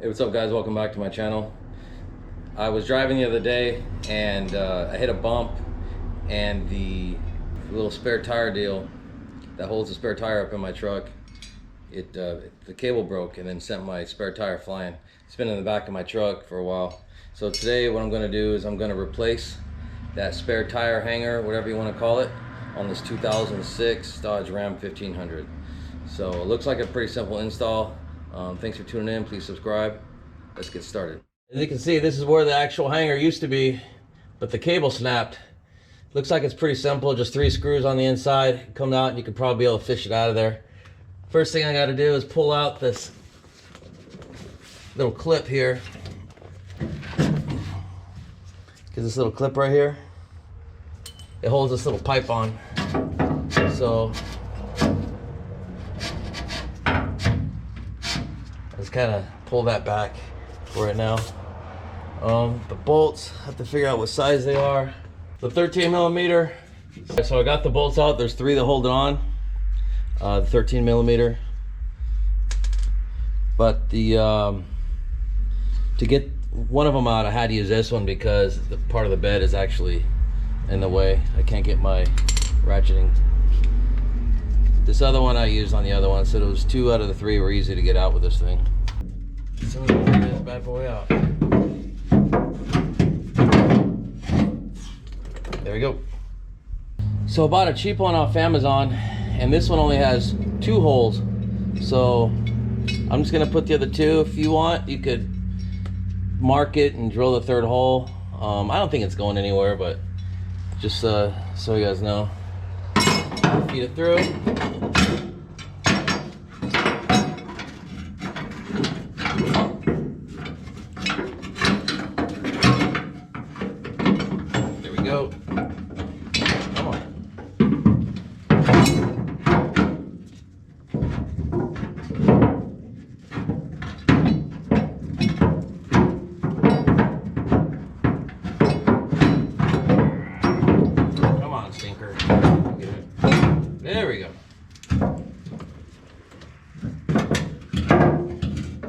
Hey, what's up guys? Welcome back to my channel. I was driving the other day and I hit a bump, and the little spare tire deal that holds the spare tire up in my truck, the cable broke and then sent my spare tire flying. It's been in the back of my truck for a while. So today what I'm going to do is I'm going to replace that spare tire hanger, whatever you want to call it, on this 2006 Dodge Ram 1500. So it looks like a pretty simple install. Thanks for tuning in. Please subscribe. Let's get started. As you can see, this is where the actual hanger used to be, but the cable snapped. Looks like it's pretty simple, just 3 screws on the inside. Come out and you could probably be able to fish it out of there. First thing I got to do is pull out this little clip here. Because this little clip right here, it holds this little pipe on. So let's kind of pull that back for right now. The bolts, I have to figure out what size they are. The 13 millimeter. So I got the bolts out. There's 3 that hold it on. The 13 millimeter. But the to get one of them out, I had to use this one because the part of the bed is actually in the way. I can't get my ratcheting. This other one I used on the other one, so it was 2 out of the 3 were easy to get out with this thing. So we're gonna figure this bad boy out. There we go. So I bought a cheap one off Amazon, and this one only has 2 holes. So I'm just gonna put the other 2. If you want, you could mark it and drill the 3rd hole. I don't think it's going anywhere, but just so you guys know. Feed it through. There we go. Come on. Come on, stinker. There we go.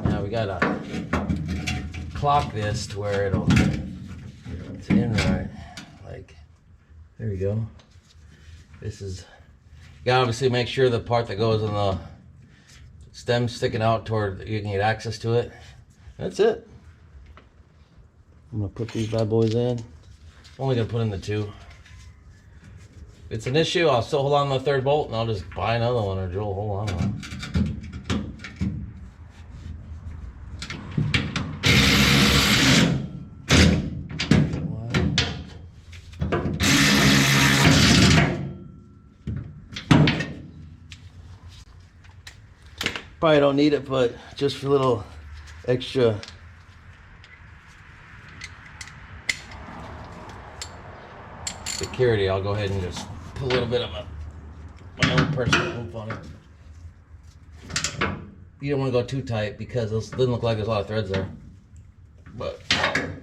Now we gotta clock this to where it's in right. Like, there we go. This is, you gotta obviously make sure the part that goes in the stem sticking out toward, you can get access to it. That's it. I'm gonna put these bad boys in. I'm only gonna put in the 2. If it's an issue, I'll still hold on to the 3rd bolt and I'll just buy another one or drill a hole on it. Probably don't need it, but just for a little extra security, I'll go ahead and just put a little bit of my own personal oomph on it. You don't want to go too tight because it doesn't look like there's a lot of threads there. But yeah,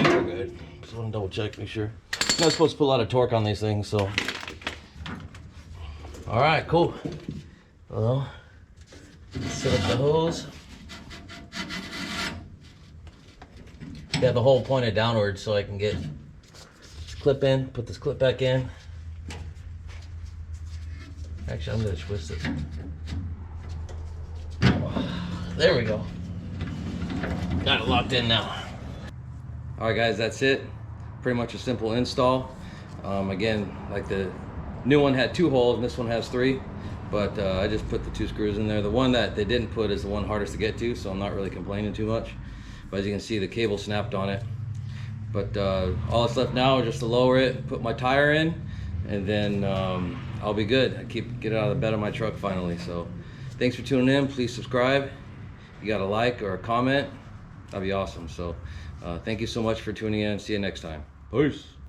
we're good. Just want to double check, make sure. I'm not supposed to put a lot of torque on these things, so. All right, cool. Well, set up the hose. Got the hole pointed downwards so I can get this clip in, put this clip back in. Actually, I'm gonna twist it. There we go. Got it locked in now. All right guys, that's it. Pretty much a simple install. Again, like the new one had 2 holes and this one has 3, but I just put the 2 screws in there. The one that they didn't put is the one hardest to get to, so I'm not really complaining too much. But as you can see, the cable snapped on it. But all that's left now is just to lower it, put my tire in, and then I'll be good. I get it out of the bed of my truck finally. So thanks for tuning in. Please subscribe. If you got a like or a comment, that'd be awesome. So thank you so much for tuning in. See you next time. Peace.